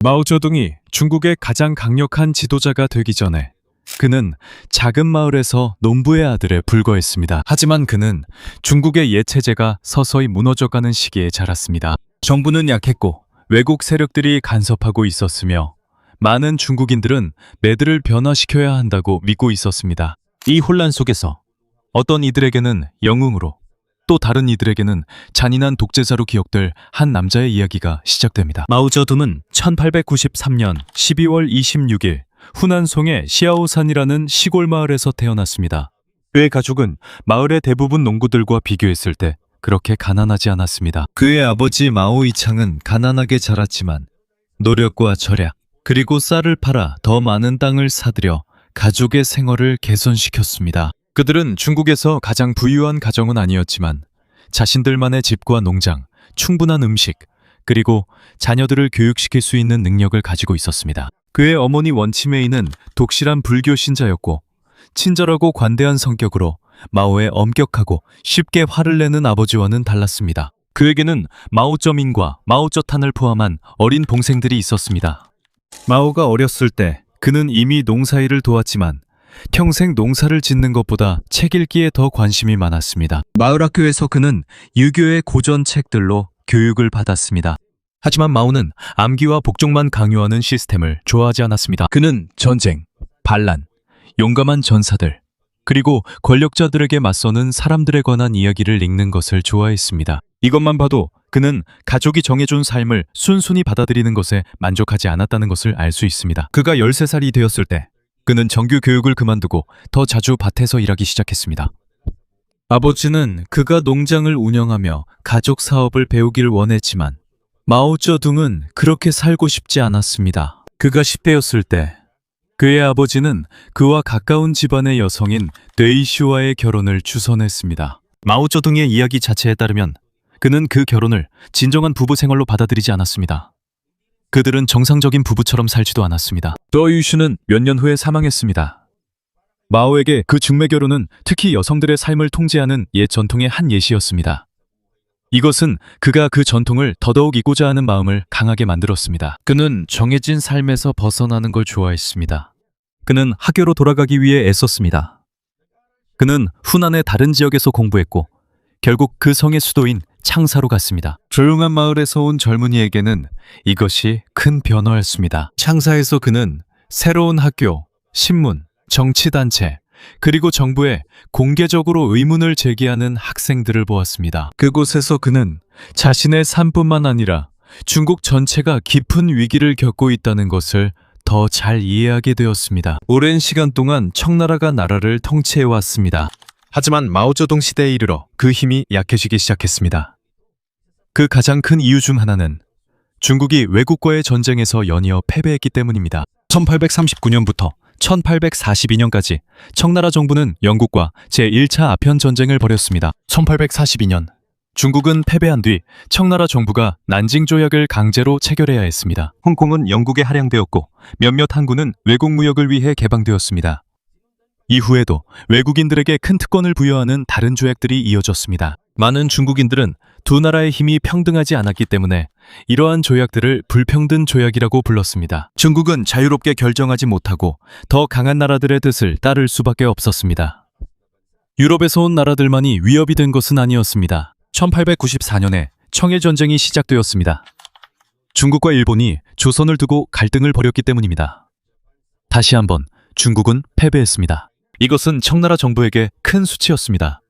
마오쩌둥이 중국의 가장 강력한 지도자가 되기 전에 그는 작은 마을에서 농부의 아들에 불과했습니다. 하지만 그는 중국의 옛 체제가 서서히 무너져가는 시기에 자랐습니다. 정부는 약했고 외국 세력들이 간섭하고 있었으며 많은 중국인들은 매들을 변화시켜야 한다고 믿고 있었습니다. 이 혼란 속에서 어떤 이들에게는 영웅으로 또 다른 이들에게는 잔인한 독재자로 기억될 한 남자의 이야기가 시작됩니다. 마오쩌둥은 1893년 12월 26일 후난송의 시아오산이라는 시골 마을에서 태어났습니다. 그의 가족은 마을의 대부분 농부들과 비교했을 때 그렇게 가난하지 않았습니다. 그의 아버지 마오이창은 가난하게 자랐지만 노력과 절약 그리고 쌀을 팔아 더 많은 땅을 사들여 가족의 생활을 개선시켰습니다. 그들은 중국에서 가장 부유한 가정은 아니었지만 자신들만의 집과 농장, 충분한 음식, 그리고 자녀들을 교육시킬 수 있는 능력을 가지고 있었습니다. 그의 어머니 원치메이는 독실한 불교 신자였고 친절하고 관대한 성격으로 마오의 엄격하고 쉽게 화를 내는 아버지와는 달랐습니다. 그에게는 마오쩌밍과 마오쩌탄을 포함한 어린 동생들이 있었습니다. 마오가 어렸을 때 그는 이미 농사일을 도왔지만 평생 농사를 짓는 것보다 책 읽기에 더 관심이 많았습니다. 마을 학교에서 그는 유교의 고전 책들로 교육을 받았습니다. 하지만 마오는 암기와 복종만 강요하는 시스템을 좋아하지 않았습니다. 그는 전쟁, 반란, 용감한 전사들, 그리고 권력자들에게 맞서는 사람들에 관한 이야기를 읽는 것을 좋아했습니다. 이것만 봐도 그는 가족이 정해준 삶을 순순히 받아들이는 것에 만족하지 않았다는 것을 알 수 있습니다. 그가 13살이 되었을 때 그는 정규 교육을 그만두고 더 자주 밭에서 일하기 시작했습니다. 아버지는 그가 농장을 운영하며 가족 사업을 배우길 원했지만 마오쩌둥은 그렇게 살고 싶지 않았습니다. 그가 10대였을 때 그의 아버지는 그와 가까운 집안의 여성인 데이슈와의 결혼을 주선했습니다. 마오쩌둥의 이야기 자체에 따르면 그는 그 결혼을 진정한 부부 생활로 받아들이지 않았습니다. 그들은 정상적인 부부처럼 살지도 않았습니다. 데이슈는 몇 년 후에 사망했습니다. 마오에게 그 중매 결혼은 특히 여성들의 삶을 통제하는 옛 전통의 한 예시였습니다. 이것은 그가 그 전통을 더더욱 잇고자 하는 마음을 강하게 만들었습니다. 그는 정해진 삶에서 벗어나는 걸 좋아했습니다. 그는 학교로 돌아가기 위해 애썼습니다. 그는 후난의 다른 지역에서 공부했고 결국 그 성의 수도인 창사로 갔습니다. 조용한 마을에서 온 젊은이에게는 이것이 큰 변화였습니다. 창사에서 그는 새로운 학교, 신문, 정치단체, 그리고 정부에 공개적으로 의문을 제기하는 학생들을 보았습니다. 그곳에서 그는 자신의 삶뿐만 아니라 중국 전체가 깊은 위기를 겪고 있다는 것을 더 잘 이해하게 되었습니다. 오랜 시간 동안 청나라가 나라를 통치해왔습니다. 하지만 마오쩌둥 시대에 이르러 그 힘이 약해지기 시작했습니다. 그 가장 큰 이유 중 하나는 중국이 외국과의 전쟁에서 연이어 패배했기 때문입니다. 1839년부터 1842년까지 청나라 정부는 영국과 제1차 아편 전쟁을 벌였습니다. 1842년 중국은 패배한 뒤 청나라 정부가 난징 조약을 강제로 체결해야 했습니다. 홍콩은 영국에 할양되었고 몇몇 항구는 외국 무역을 위해 개방되었습니다. 이후에도 외국인들에게 큰 특권을 부여하는 다른 조약들이 이어졌습니다. 많은 중국인들은 두 나라의 힘이 평등하지 않았기 때문에 이러한 조약들을 불평등 조약이라고 불렀습니다. 중국은 자유롭게 결정하지 못하고 더 강한 나라들의 뜻을 따를 수밖에 없었습니다. 유럽에서 온 나라들만이 위협이 된 것은 아니었습니다. 1894년에 청해전쟁이 시작되었습니다. 중국과 일본이 조선을 두고 갈등을 벌였기 때문입니다. 다시 한번 중국은 패배했습니다. 이것은 청나라 정부에게 큰 수치였습니다.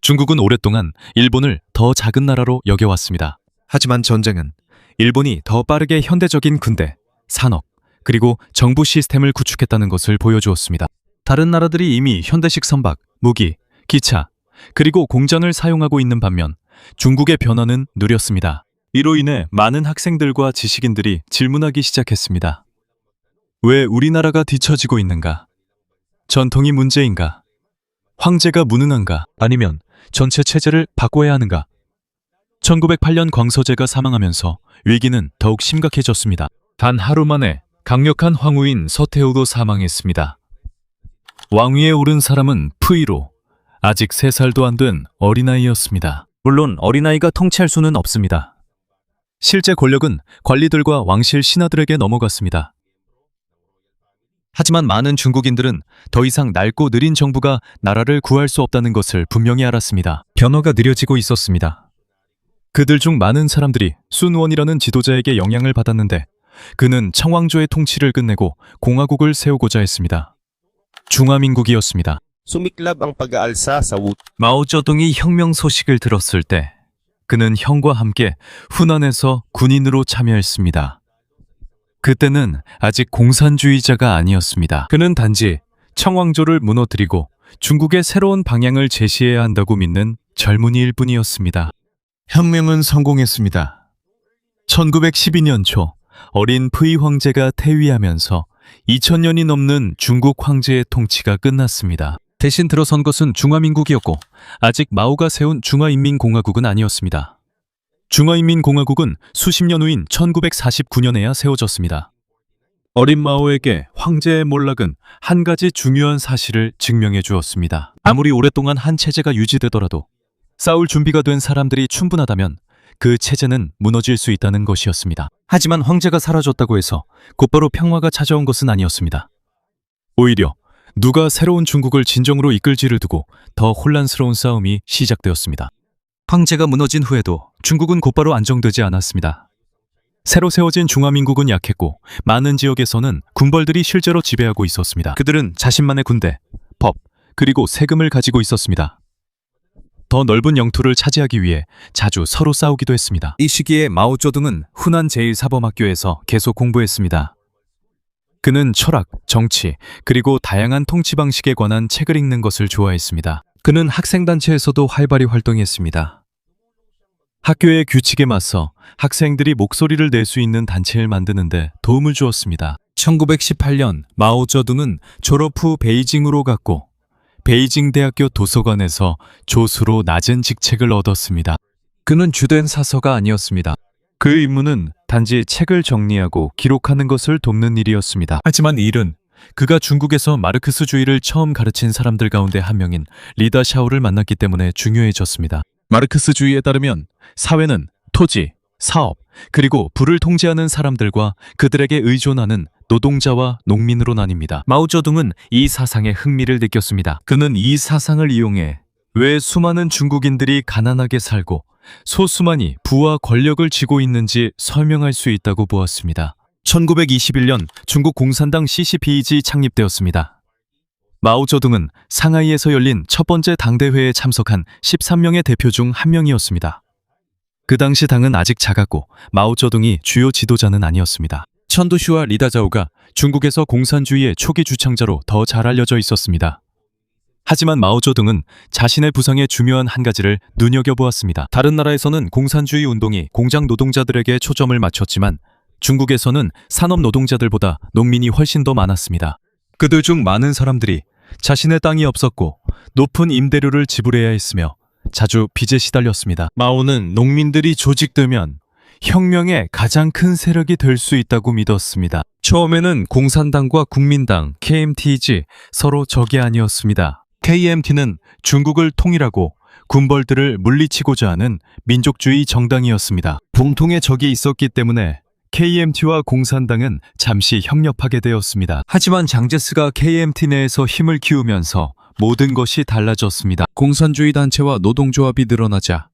중국은 오랫동안 일본을 더 작은 나라로 여겨왔습니다. 하지만 전쟁은 일본이 더 빠르게 현대적인 군대, 산업, 그리고 정부 시스템을 구축했다는 것을 보여주었습니다. 다른 나라들이 이미 현대식 선박, 무기, 기차, 그리고 공장을 사용하고 있는 반면 중국의 변화는 느렸습니다. 이로 인해 많은 학생들과 지식인들이 질문하기 시작했습니다. 왜 우리나라가 뒤처지고 있는가? 전통이 문제인가? 황제가 무능한가? 아니면 전체 체제를 바꿔야 하는가? 1908년 광서제가 사망하면서 위기는 더욱 심각해졌습니다. 단 하루 만에 강력한 황후인 서태후도 사망했습니다. 왕위에 오른 사람은 푸이로, 아직 3살도 안 된 어린아이였습니다. 물론 어린아이가 통치할 수는 없습니다. 실제 권력은 관리들과 왕실 신하들에게 넘어갔습니다. 하지만 많은 중국인들은 더 이상 낡고 느린 정부가 나라를 구할 수 없다는 것을 분명히 알았습니다. 변화가 느려지고 있었습니다. 그들 중 많은 사람들이 순원이라는 지도자에게 영향을 받았는데 그는 청왕조의 통치를 끝내고 공화국을 세우고자 했습니다. 중화민국이었습니다. Sumiklab ang pag-aalsa sa 마오쩌둥이 혁명 소식을 들었을 때 그는 형과 함께 후난에서 군인으로 참여했습니다. 그때는 아직 공산주의자가 아니었습니다. 그는 단지 청왕조를 무너뜨리고 중국의 새로운 방향을 제시해야 한다고 믿는 젊은이일 뿐이었습니다. 혁명은 성공했습니다. 1912년 초 어린 프이 황제가 퇴위하면서 2000년이 넘는 중국 황제의 통치가 끝났습니다. 대신 들어선 것은 중화민국이었고 아직 마오가 세운 중화인민공화국은 아니었습니다. 중화인민공화국은 수십 년 후인 1949년에야 세워졌습니다. 어린 마오에게 황제의 몰락은 한 가지 중요한 사실을 증명해 주었습니다. 아무리 오랫동안 한 체제가 유지되더라도 싸울 준비가 된 사람들이 충분하다면 그 체제는 무너질 수 있다는 것이었습니다. 하지만 황제가 사라졌다고 해서 곧바로 평화가 찾아온 것은 아니었습니다. 오히려 누가 새로운 중국을 진정으로 이끌지를 두고 더 혼란스러운 싸움이 시작되었습니다. 황제가 무너진 후에도 중국은 곧바로 안정되지 않았습니다. 새로 세워진 중화민국은 약했고 많은 지역에서는 군벌들이 실제로 지배하고 있었습니다. 그들은 자신만의 군대, 법, 그리고 세금을 가지고 있었습니다. 더 넓은 영토를 차지하기 위해 자주 서로 싸우기도 했습니다. 이 시기에 마오쩌둥은 후난 제1사범학교에서 계속 공부했습니다. 그는 철학, 정치, 그리고 다양한 통치 방식에 관한 책을 읽는 것을 좋아했습니다. 그는 학생단체에서도 활발히 활동했습니다. 학교의 규칙에 맞서 학생들이 목소리를 낼 수 있는 단체를 만드는데 도움을 주었습니다. 1918년 마오쩌둥은 졸업 후 베이징으로 갔고 베이징 대학교 도서관에서 조수로 낮은 직책을 얻었습니다. 그는 주된 사서가 아니었습니다. 그 임무는 단지 책을 정리하고 기록하는 것을 돕는 일이었습니다. 하지만 이 일은 그가 중국에서 마르크스주의를 처음 가르친 사람들 가운데 한 명인 리다 샤오를 만났기 때문에 중요해졌습니다. 마르크스주의에 따르면 사회는 토지, 사업, 그리고 부를 통제하는 사람들과 그들에게 의존하는 노동자와 농민으로 나뉩니다. 마오쩌둥은 이 사상에 흥미를 느꼈습니다. 그는 이 사상을 이용해 왜 수많은 중국인들이 가난하게 살고 소수만이 부와 권력을 쥐고 있는지 설명할 수 있다고 보았습니다. 1921년 중국 공산당 CCPEG 창립되었습니다. 마오쩌둥은 상하이에서 열린 첫 번째 당대회에 참석한 13명의 대표 중 한 명이었습니다. 그 당시 당은 아직 작았고 마오쩌둥이 주요 지도자는 아니었습니다. 천도슈와 리다자오가 중국에서 공산주의의 초기 주창자로 더 잘 알려져 있었습니다. 하지만 마오쩌둥은 자신의 부상에 중요한 한 가지를 눈여겨보았습니다. 다른 나라에서는 공산주의 운동이 공장 노동자들에게 초점을 맞췄지만 중국에서는 산업 노동자들보다 농민이 훨씬 더 많았습니다. 그들 중 많은 사람들이 자신의 땅이 없었고 높은 임대료를 지불해야 했으며 자주 빚에 시달렸습니다. 마오는 농민들이 조직되면 혁명의 가장 큰 세력이 될 수 있다고 믿었습니다. 처음에는 공산당과 국민당, KMT이지 서로 적이 아니었습니다. KMT는 중국을 통일하고 군벌들을 물리치고자 하는 민족주의 정당이었습니다. 공통의 적이 있었기 때문에 KMT와 공산당은 잠시 협력하게 되었습니다. 하지만 장제스가 KMT 내에서 힘을 키우면서 모든 것이 달라졌습니다. 공산주의 단체와 노동조합이 늘어나자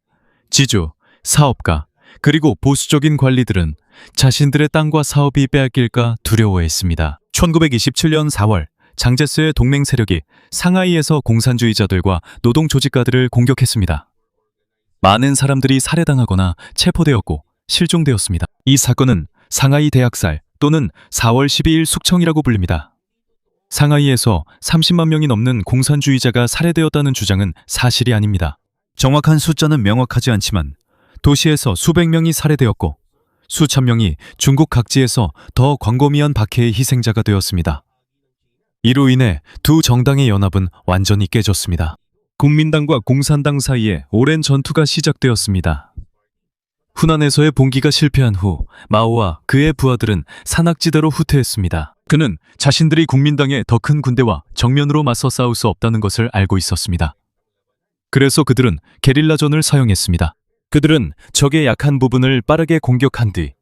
지주, 사업가, 그리고 보수적인 관리들은 자신들의 땅과 사업이 빼앗길까 두려워했습니다. 1927년 4월 장제스의 동맹 세력이 상하이에서 공산주의자들과 노동조직가들을 공격했습니다. 많은 사람들이 살해당하거나 체포되었고 실종되었습니다. 이 사건은 상하이 대학살 또는 4월 12일 숙청이라고 불립니다. 상하이에서 30만 명이 넘는 공산주의자가 살해되었다는 주장은 사실이 아닙니다. 정확한 숫자는 명확하지 않지만 도시에서 수백 명이 살해되었고 수천 명이 중국 각지에서 더 광범위한 박해의 희생자가 되었습니다. 이로 인해 두 정당의 연합은 완전히 깨졌습니다. 국민당과 공산당 사이에 오랜 전투가 시작되었습니다. 후난에서의 봉기가 실패한 후 마오와 그의 부하들은 산악지대로 후퇴했습니다. 그는 자신들이 국민당의 더 큰 군대와 정면으로 맞서 싸울 수 없다는 것을 알고 있었습니다. 그래서 그들은 게릴라전을 사용했습니다. 그들은 적의 약한 부분을 빠르게 공격한 뒤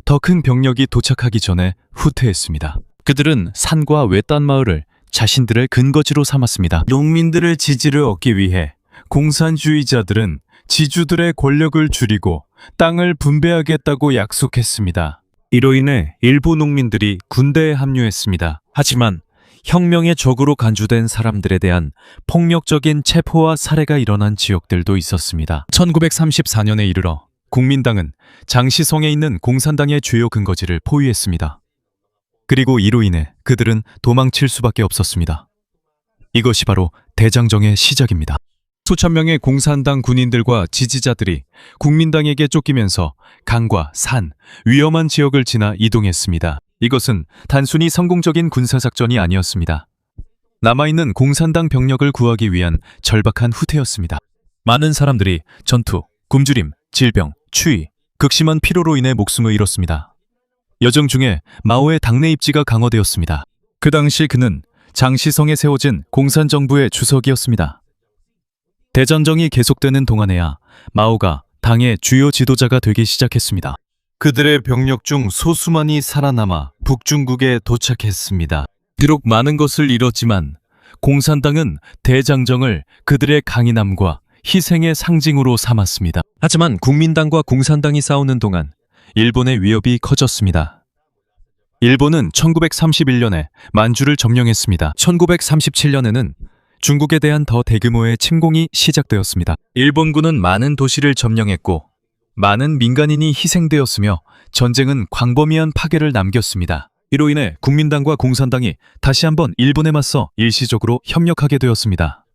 더 큰 병력이 도착하기 전에 후퇴했습니다. 그들은 산과 외딴 마을을 자신들의 근거지로 삼았습니다. 농민들의 지지를 얻기 위해 공산주의자들은 지주들의 권력을 줄이고 땅을 분배하겠다고 약속했습니다. 이로 인해 일부 농민들이 군대에 합류했습니다. 하지만 혁명의 적으로 간주된 사람들에 대한 폭력적인 체포와 살해가 일어난 지역들도 있었습니다. 1934년에 이르러 국민당은 장시성에 있는 공산당의 주요 근거지를 포위했습니다. 그리고 이로 인해 그들은 도망칠 수밖에 없었습니다. 이것이 바로 대장정의 시작입니다. 수천 명의 공산당 군인들과 지지자들이 국민당에게 쫓기면서 강과 산, 위험한 지역을 지나 이동했습니다. 이것은 단순히 성공적인 군사작전이 아니었습니다. 남아있는 공산당 병력을 구하기 위한 절박한 후퇴였습니다. 많은 사람들이 전투, 굶주림, 질병, 추위, 극심한 피로로 인해 목숨을 잃었습니다. 여정 중에 마오의 당내 입지가 강화되었습니다. 그 당시 그는 장시성에 세워진 공산정부의 주석이었습니다. 대전정이 계속되는 동안에야 마오가 당의 주요 지도자가 되기 시작했습니다. 그들의 병력 중 소수만이 살아남아 북중국에 도착했습니다. 비록 많은 것을 잃었지만 공산당은 대장정을 그들의 강인함과 희생의 상징으로 삼았습니다. 하지만 국민당과 공산당이 싸우는 동안 일본의 위협이 커졌습니다. 일본은 1931년에 만주를 점령했습니다. 1937년에는 중국에 대한 더 대규모의 침공이 시작되었습니다. 일본군은 많은 도시를 점령했고 많은 민간인이 희생되었으며 전쟁은 광범위한 파괴를 남겼습니다. 이로 인해 국민당과 공산당이 다시 한번 일본에 맞서 일시적으로 협력하게 되었습니다.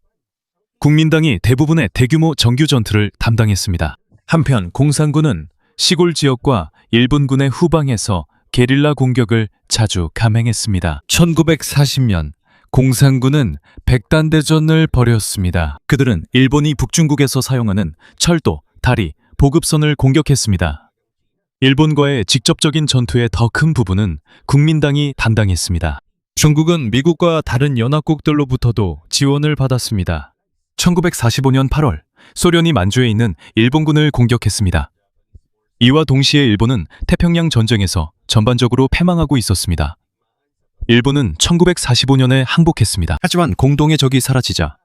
국민당이 대부분의 대규모 정규 전투를 담당했습니다. 한편 공산군은 시골 지역과 일본군의 후방에서 게릴라 공격을 자주 감행했습니다. 1940년 공산군은 백단대전을 벌였습니다. 그들은 일본이 북중국에서 사용하는 철도, 다리, 보급선을 공격했습니다. 일본과의 직접적인 전투의 더 큰 부분은 국민당이 담당했습니다. 중국은 미국과 다른 연합국들로부터도 지원을 받았습니다. 1945년 8월 소련이 만주에 있는 일본군을 공격했습니다. 이와 동시에 일본은 태평양 전쟁에서 전반적으로 패망하고 있었습니다. 일본은 1945년에 항복했습니다. 하지만 공동의 적이 사라지자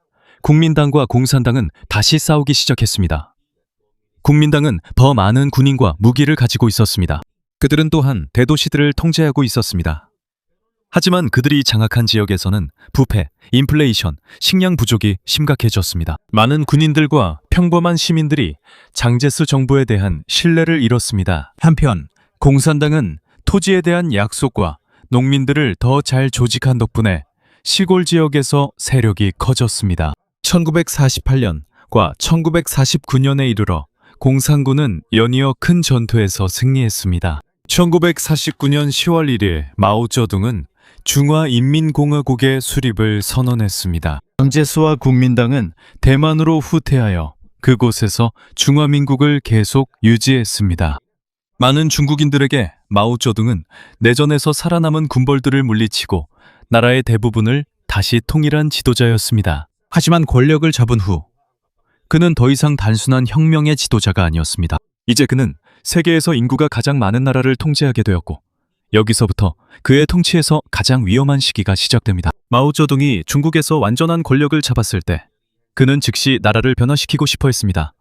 국민당과 공산당은 다시 싸우기 시작했습니다. 국민당은 더 많은 군인과 무기를 가지고 있었습니다. 그들은 또한 대도시들을 통제하고 있었습니다. 하지만 그들이 장악한 지역에서는 부패, 인플레이션, 식량 부족이 심각해졌습니다. 많은 군인들과 평범한 시민들이 장제스 정부에 대한 신뢰를 잃었습니다. 한편 공산당은 토지에 대한 약속과 농민들을 더 잘 조직한 덕분에 시골 지역에서 세력이 커졌습니다. 1948년과 1949년에 이르러 공산군은 연이어 큰 전투에서 승리했습니다. 1949년 10월 1일 마오쩌둥은 중화인민공화국의 수립을 선언했습니다. 장제스와 국민당은 대만으로 후퇴하여 그곳에서 중화민국을 계속 유지했습니다. 많은 중국인들에게 마오쩌둥은 내전에서 살아남은 군벌들을 물리치고 나라의 대부분을 다시 통일한 지도자였습니다. 하지만 권력을 잡은 후 그는 더 이상 단순한 혁명의 지도자가 아니었습니다. 이제 그는 세계에서 인구가 가장 많은 나라를 통제하게 되었고 여기서부터 그의 통치에서 가장 위험한 시기가 시작됩니다. 마오쩌둥이 중국에서 완전한 권력을 잡았을 때 그는 즉시 나라를 변화시키고 싶어 했습니다.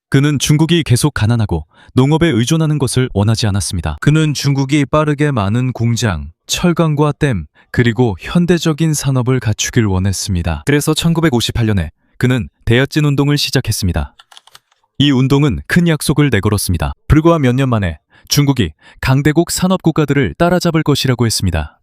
그는 중국이 계속 가난하고 농업에 의존하는 것을 원하지 않았습니다. 그는 중국이 빠르게 많은 공장, 철강과 댐, 그리고 현대적인 산업을 갖추길 원했습니다. 그래서 1958년에 그는 대약진 운동을 시작했습니다. 이 운동은 큰 약속을 내걸었습니다. 불과 몇 년 만에 중국이 강대국 산업국가들을 따라잡을 것이라고 했습니다.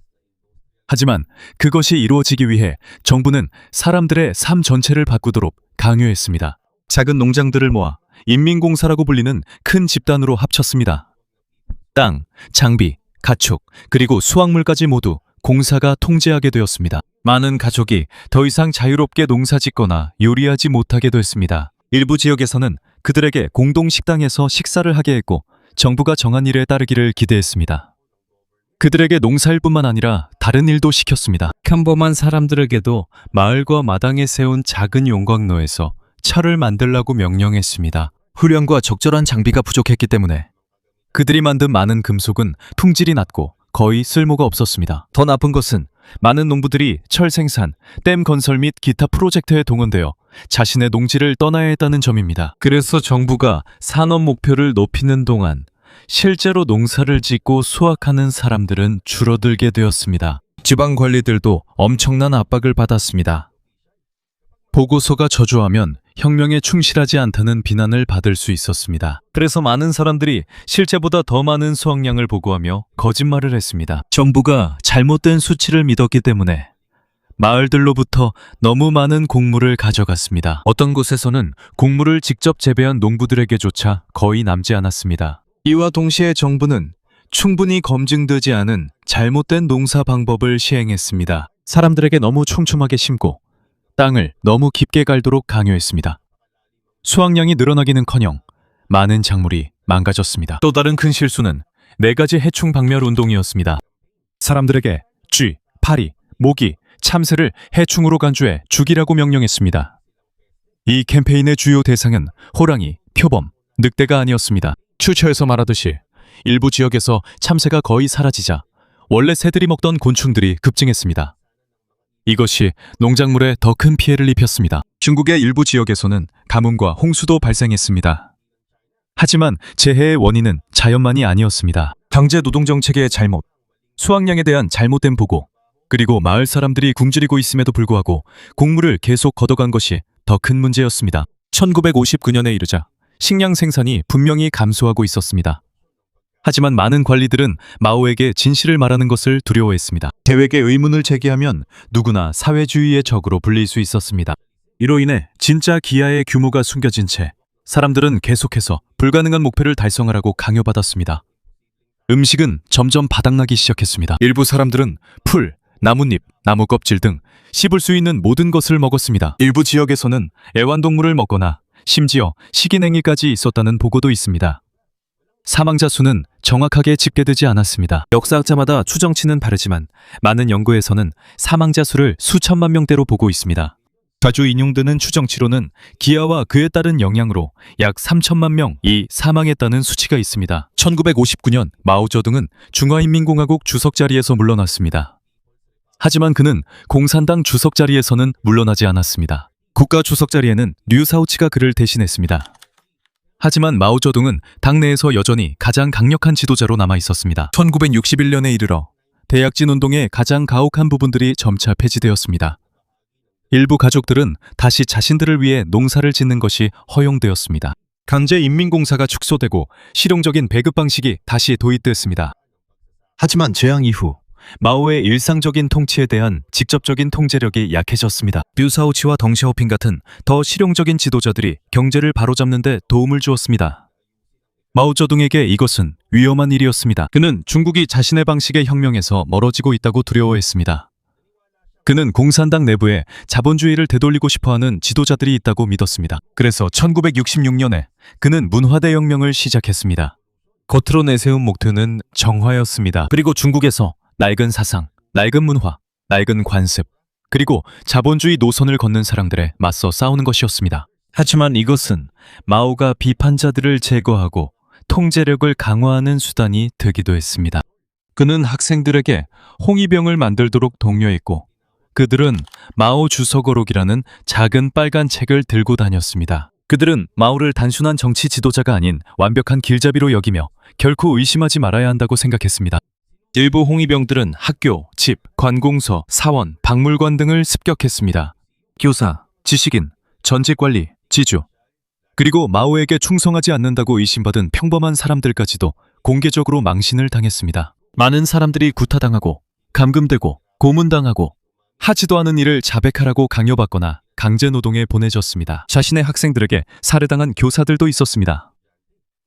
하지만 그것이 이루어지기 위해 정부는 사람들의 삶 전체를 바꾸도록 강요했습니다. 작은 농장들을 모아 인민공사라고 불리는 큰 집단으로 합쳤습니다. 땅, 장비, 가축, 그리고 수확물까지 모두 공사가 통제하게 되었습니다. 많은 가족이 더 이상 자유롭게 농사짓거나 요리하지 못하게 됐습니다. 일부 지역에서는 그들에게 공동 식당에서 식사를 하게 했고 정부가 정한 일에 따르기를 기대했습니다. 그들에게 농사일뿐만 아니라 다른 일도 시켰습니다. 평범한 사람들에게도 마을과 마당에 세운 작은 용광로에서 철을 만들라고 명령했습니다. 훈련과 적절한 장비가 부족했기 때문에 그들이 만든 많은 금속은 품질이 낮고 거의 쓸모가 없었습니다. 더 나쁜 것은 많은 농부들이 철 생산, 댐 건설 및 기타 프로젝트에 동원되어 자신의 농지를 떠나야 했다는 점입니다. 그래서 정부가 산업 목표를 높이는 동안 실제로 농사를 짓고 수확하는 사람들은 줄어들게 되었습니다. 지방 관리들도 엄청난 압박을 받았습니다. 보고서가 저조하면 혁명에 충실하지 않다는 비난을 받을 수 있었습니다. 그래서 많은 사람들이 실제보다 더 많은 수확량을 보고하며 거짓말을 했습니다. 정부가 잘못된 수치를 믿었기 때문에 마을들로부터 너무 많은 곡물을 가져갔습니다. 어떤 곳에서는 곡물을 직접 재배한 농부들에게조차 거의 남지 않았습니다. 이와 동시에 정부는 충분히 검증되지 않은 잘못된 농사 방법을 시행했습니다. 사람들에게 너무 촘촘하게 심고 땅을 너무 깊게 갈도록 강요했습니다. 수확량이 늘어나기는커녕 많은 작물이 망가졌습니다. 또 다른 큰 실수는 4가지 해충 박멸 운동이었습니다. 사람들에게 쥐, 파리, 모기, 참새를 해충으로 간주해 죽이라고 명령했습니다. 이 캠페인의 주요 대상은 호랑이, 표범, 늑대가 아니었습니다. 추처에서 말하듯이 일부 지역에서 참새가 거의 사라지자 원래 새들이 먹던 곤충들이 급증했습니다. 이것이 농작물에 더 큰 피해를 입혔습니다. 중국의 일부 지역에서는 가뭄과 홍수도 발생했습니다. 하지만 재해의 원인은 자연만이 아니었습니다. 강제 노동 정책의 잘못, 수확량에 대한 잘못된 보고, 그리고 마을 사람들이 굶주리고 있음에도 불구하고 곡물을 계속 걷어간 것이 더 큰 문제였습니다. 1959년에 이르자 식량 생산이 분명히 감소하고 있었습니다. 하지만 많은 관리들은 마오에게 진실을 말하는 것을 두려워했습니다. 계획에 의문을 제기하면 누구나 사회주의의 적으로 불릴 수 있었습니다. 이로 인해 진짜 기아의 규모가 숨겨진 채 사람들은 계속해서 불가능한 목표를 달성하라고 강요받았습니다. 음식은 점점 바닥나기 시작했습니다. 일부 사람들은 풀, 나뭇잎, 나무 껍질 등 씹을 수 있는 모든 것을 먹었습니다. 일부 지역에서는 애완동물을 먹거나 심지어 식인행위까지 있었다는 보고도 있습니다. 사망자 수는 정확하게 집계되지 않았습니다. 역사학자마다 추정치는 다르지만 많은 연구에서는 사망자 수를 수천만 명대로 보고 있습니다. 자주 인용되는 추정치로는 기아와 그에 따른 영향으로 약 3천만 명이 사망했다는 수치가 있습니다. 1959년 마오쩌둥은 중화인민공화국 주석 자리에서 물러났습니다. 하지만 그는 공산당 주석 자리에서는 물러나지 않았습니다. 국가 주석 자리에는 류사오치가 그를 대신했습니다. 하지만 마오쩌둥은 당내에서 여전히 가장 강력한 지도자로 남아 있었습니다. 1961년에 이르러 대약진 운동의 가장 가혹한 부분들이 점차 폐지되었습니다. 일부 가족들은 다시 자신들을 위해 농사를 짓는 것이 허용되었습니다. 강제 인민공사가 축소되고 실용적인 배급 방식이 다시 도입됐습니다. 하지만 재앙 이후 마오의 일상적인 통치에 대한 직접적인 통제력이 약해졌습니다. 류사오치와 덩샤오핑 같은 더 실용적인 지도자들이 경제를 바로잡는 데 도움을 주었습니다. 마오쩌둥에게 이것은 위험한 일이었습니다. 그는 중국이 자신의 방식의 혁명에서 멀어지고 있다고 두려워했습니다. 그는 공산당 내부에 자본주의를 되돌리고 싶어하는 지도자들이 있다고 믿었습니다. 그래서 1966년에 그는 문화대혁명을 시작했습니다. 겉으로 내세운 목표는 정화였습니다. 그리고 중국에서 낡은 사상, 낡은 문화, 낡은 관습, 그리고 자본주의 노선을 걷는 사람들에 맞서 싸우는 것이었습니다. 하지만 이것은 마오가 비판자들을 제거하고 통제력을 강화하는 수단이 되기도 했습니다. 그는 학생들에게 홍위병을 만들도록 독려했고 그들은 마오 주석어록이라는 작은 빨간 책을 들고 다녔습니다. 그들은 마오를 단순한 정치 지도자가 아닌 완벽한 길잡이로 여기며 결코 의심하지 말아야 한다고 생각했습니다. 일부 홍위병들은 학교, 집, 관공서, 사원, 박물관 등을 습격했습니다. 교사, 지식인, 전직관리, 지주, 그리고 마오에게 충성하지 않는다고 의심받은 평범한 사람들까지도 공개적으로 망신을 당했습니다. 많은 사람들이 구타당하고 감금되고 고문당하고 하지도 않은 일을 자백하라고 강요받거나 강제노동에 보내졌습니다. 자신의 학생들에게 살해당한 교사들도 있었습니다.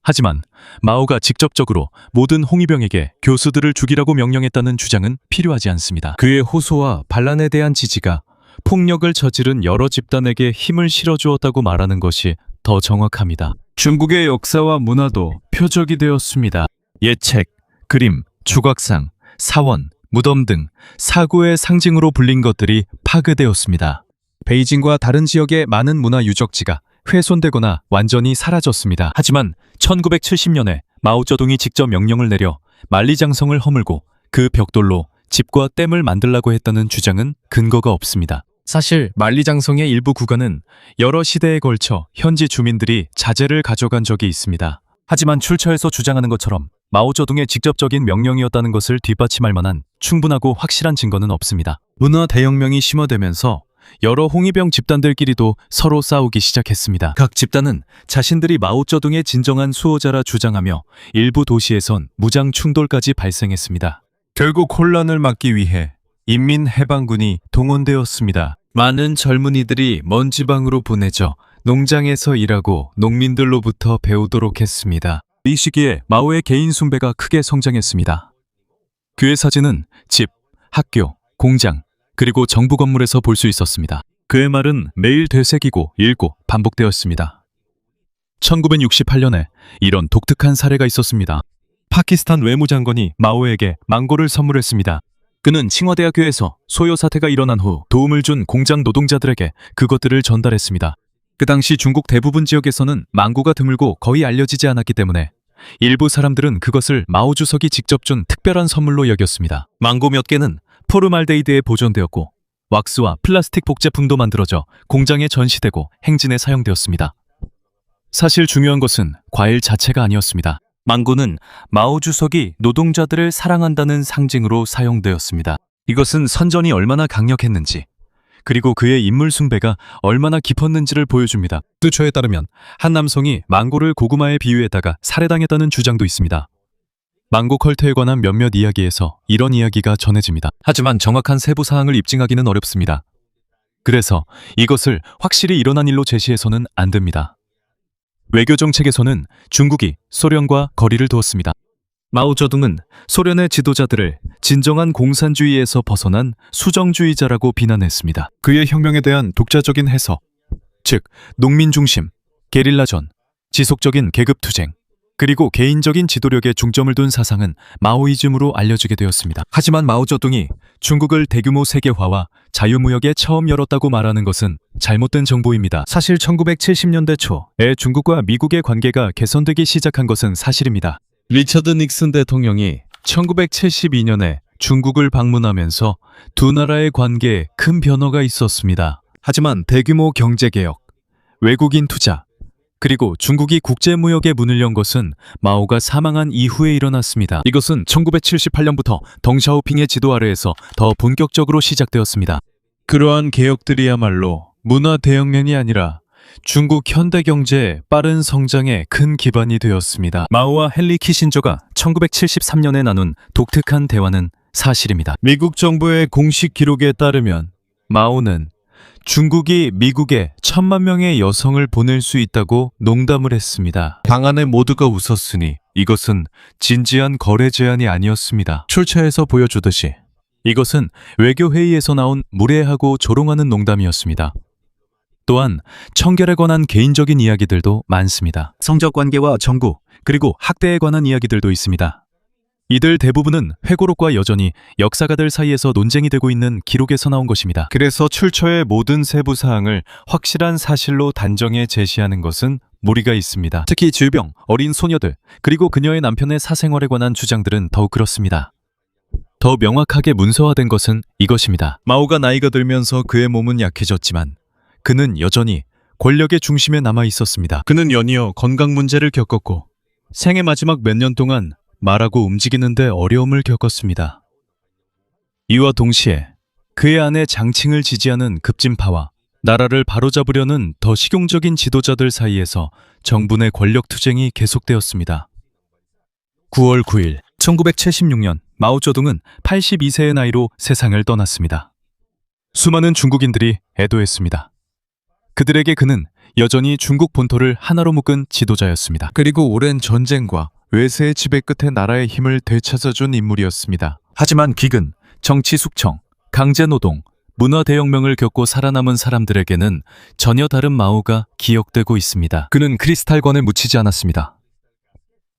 하지만 마오가 직접적으로 모든 홍위병에게 교수들을 죽이라고 명령했다는 주장은 필요하지 않습니다. 그의 호소와 반란에 대한 지지가 폭력을 저지른 여러 집단에게 힘을 실어주었다고 말하는 것이 더 정확합니다. 중국의 역사와 문화도 표적이 되었습니다. 예책, 그림, 조각상, 사원, 무덤 등 사고의 상징으로 불린 것들이 파괴되었습니다. 베이징과 다른 지역의 많은 문화 유적지가 훼손되거나 완전히 사라졌습니다. 하지만 1970년에 마오쩌둥이 직접 명령을 내려 만리장성을 허물고 그 벽돌로 집과 댐을 만들라고 했다는 주장은 근거가 없습니다. 사실 만리장성의 일부 구간은 여러 시대에 걸쳐 현지 주민들이 자재를 가져간 적이 있습니다. 하지만 출처에서 주장하는 것처럼 마오쩌둥의 직접적인 명령이었다는 것을 뒷받침할 만한 충분하고 확실한 증거는 없습니다. 문화 대혁명이 심화되면서 여러 홍위병 집단들끼리도 서로 싸우기 시작했습니다. 각 집단은 자신들이 마오쩌둥의 진정한 수호자라 주장하며 일부 도시에선 무장 충돌까지 발생했습니다. 결국 혼란을 막기 위해 인민해방군이 동원되었습니다. 많은 젊은이들이 먼 지방으로 보내져 농장에서 일하고 농민들로부터 배우도록 했습니다. 이 시기에 마오의 개인 숭배가 크게 성장했습니다. 그의 사진은 집, 학교, 공장, 그리고 정부 건물에서 볼 수 있었습니다. 그의 말은 매일 되새기고 읽고 반복되었습니다. 1968년에 이런 독특한 사례가 있었습니다. 파키스탄 외무장관이 마오에게 망고를 선물했습니다. 그는 칭화대학교에서 소요 사태가 일어난 후 도움을 준 공장 노동자들에게 그것들을 전달했습니다. 그 당시 중국 대부분 지역에서는 망고가 드물고 거의 알려지지 않았기 때문에 일부 사람들은 그것을 마오 주석이 직접 준 특별한 선물로 여겼습니다. 망고 몇 개는 포르말데이드에 보존되었고 왁스와 플라스틱 복제품도 만들어져 공장에 전시되고 행진에 사용되었습니다. 사실 중요한 것은 과일 자체가 아니었습니다. 망고는 마오 주석이 노동자들을 사랑한다는 상징으로 사용되었습니다. 이것은 선전이 얼마나 강력했는지, 그리고 그의 인물 숭배가 얼마나 깊었는지를 보여줍니다. 뚜초에 따르면 한 남성이 망고를 고구마에 비유했다가 살해당했다는 주장도 있습니다. 망고 컬트에 관한 몇몇 이야기에서 이런 이야기가 전해집니다. 하지만 정확한 세부 사항을 입증하기는 어렵습니다. 그래서 이것을 확실히 일어난 일로 제시해서는 안 됩니다. 외교 정책에서는 중국이 소련과 거리를 두었습니다. 마오쩌둥은 소련의 지도자들을 진정한 공산주의에서 벗어난 수정주의자라고 비난했습니다. 그의 혁명에 대한 독자적인 해석, 즉 농민 중심, 게릴라전, 지속적인 계급투쟁, 그리고 개인적인 지도력에 중점을 둔 사상은 마오이즘으로 알려지게 되었습니다. 하지만 마오쩌둥이 중국을 대규모 세계화와 자유무역에 처음 열었다고 말하는 것은 잘못된 정보입니다. 사실 1970년대 초에 중국과 미국의 관계가 개선되기 시작한 것은 사실입니다. 리처드 닉슨 대통령이 1972년에 중국을 방문하면서 두 나라의 관계에 큰 변화가 있었습니다. 하지만 대규모 경제개혁, 외국인 투자, 그리고 중국이 국제무역에 문을 연 것은 마오가 사망한 이후에 일어났습니다. 이것은 1978년부터 덩샤오핑의 지도 아래에서 더 본격적으로 시작되었습니다. 그러한 개혁들이야말로 문화 대혁명이 아니라 중국 현대 경제의 빠른 성장에 큰 기반이 되었습니다. 마오와 헨리 키신저가 1973년에 나눈 독특한 대화는 사실입니다. 미국 정부의 공식 기록에 따르면 마오는 중국이 미국에 1,000만 명의 여성을 보낼 수 있다고 농담을 했습니다. 방안에 모두가 웃었으니 이것은 진지한 거래 제안이 아니었습니다. 출처에서 보여주듯이 이것은 외교회의에서 나온 무례하고 조롱하는 농담이었습니다. 또한 청결에 관한 개인적인 이야기들도 많습니다. 성적 관계와 정구, 그리고 학대에 관한 이야기들도 있습니다. 이들 대부분은 회고록과 여전히 역사가들 사이에서 논쟁이 되고 있는 기록에서 나온 것입니다. 그래서 출처의 모든 세부 사항을 확실한 사실로 단정해 제시하는 것은 무리가 있습니다. 특히 질병, 어린 소녀들, 그리고 그녀의 남편의 사생활에 관한 주장들은 더욱 그렇습니다. 더 명확하게 문서화된 것은 이것입니다. 마오가 나이가 들면서 그의 몸은 약해졌지만 그는 여전히 권력의 중심에 남아 있었습니다. 그는 연이어 건강 문제를 겪었고 생애 마지막 몇 년 동안 말하고 움직이는데 어려움을 겪었습니다. 이와 동시에 그의 아내 장칭을 지지하는 급진파와 나라를 바로잡으려는 더 실용적인 지도자들 사이에서 정부 내 권력 투쟁이 계속되었습니다. 9월 9일 1976년 마오쩌둥은 82세의 나이로 세상을 떠났습니다. 수많은 중국인들이 애도했습니다. 그들에게 그는 여전히 중국 본토를 하나로 묶은 지도자였습니다. 그리고 오랜 전쟁과 외세의 지배 끝에 나라의 힘을 되찾아준 인물이었습니다. 하지만 기근, 정치 숙청, 강제노동, 문화 대혁명을 겪고 살아남은 사람들에게는 전혀 다른 마오가 기억되고 있습니다. 그는 크리스탈관에 묻히지 않았습니다.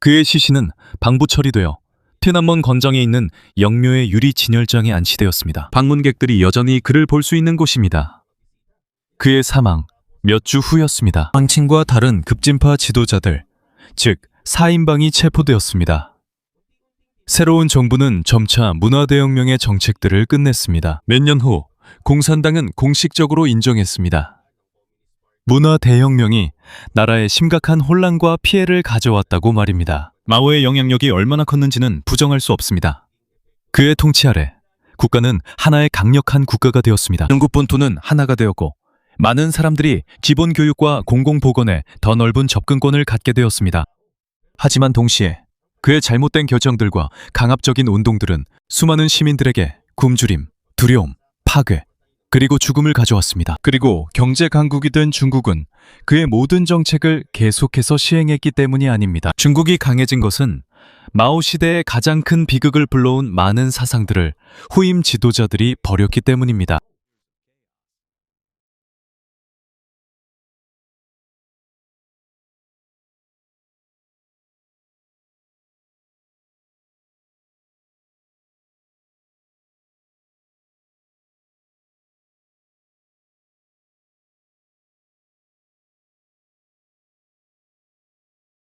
그의 시신은 방부 처리되어 티난먼 건장에 있는 영묘의 유리 진열장에 안치되었습니다. 방문객들이 여전히 그를 볼 수 있는 곳입니다. 그의 사망, 몇 주 후였습니다. 황칭과 다른 급진파 지도자들, 즉 4인방이 체포되었습니다. 새로운 정부는 점차 문화대혁명의 정책들을 끝냈습니다. 몇 년 후 공산당은 공식적으로 인정했습니다. 문화대혁명이 나라에 심각한 혼란과 피해를 가져왔다고 말입니다. 마오의 영향력이 얼마나 컸는지는 부정할 수 없습니다. 그의 통치 아래 국가는 하나의 강력한 국가가 되었습니다. 중국 본토는 하나가 되었고 많은 사람들이 기본 교육과 공공보건에 더 넓은 접근권을 갖게 되었습니다. 하지만 동시에 그의 잘못된 결정들과 강압적인 운동들은 수많은 시민들에게 굶주림, 두려움, 파괴, 그리고 죽음을 가져왔습니다. 그리고 경제 강국이 된 중국은 그의 모든 정책을 계속해서 시행했기 때문이 아닙니다. 중국이 강해진 것은 마오 시대의 가장 큰 비극을 불러온 많은 사상들을 후임 지도자들이 버렸기 때문입니다.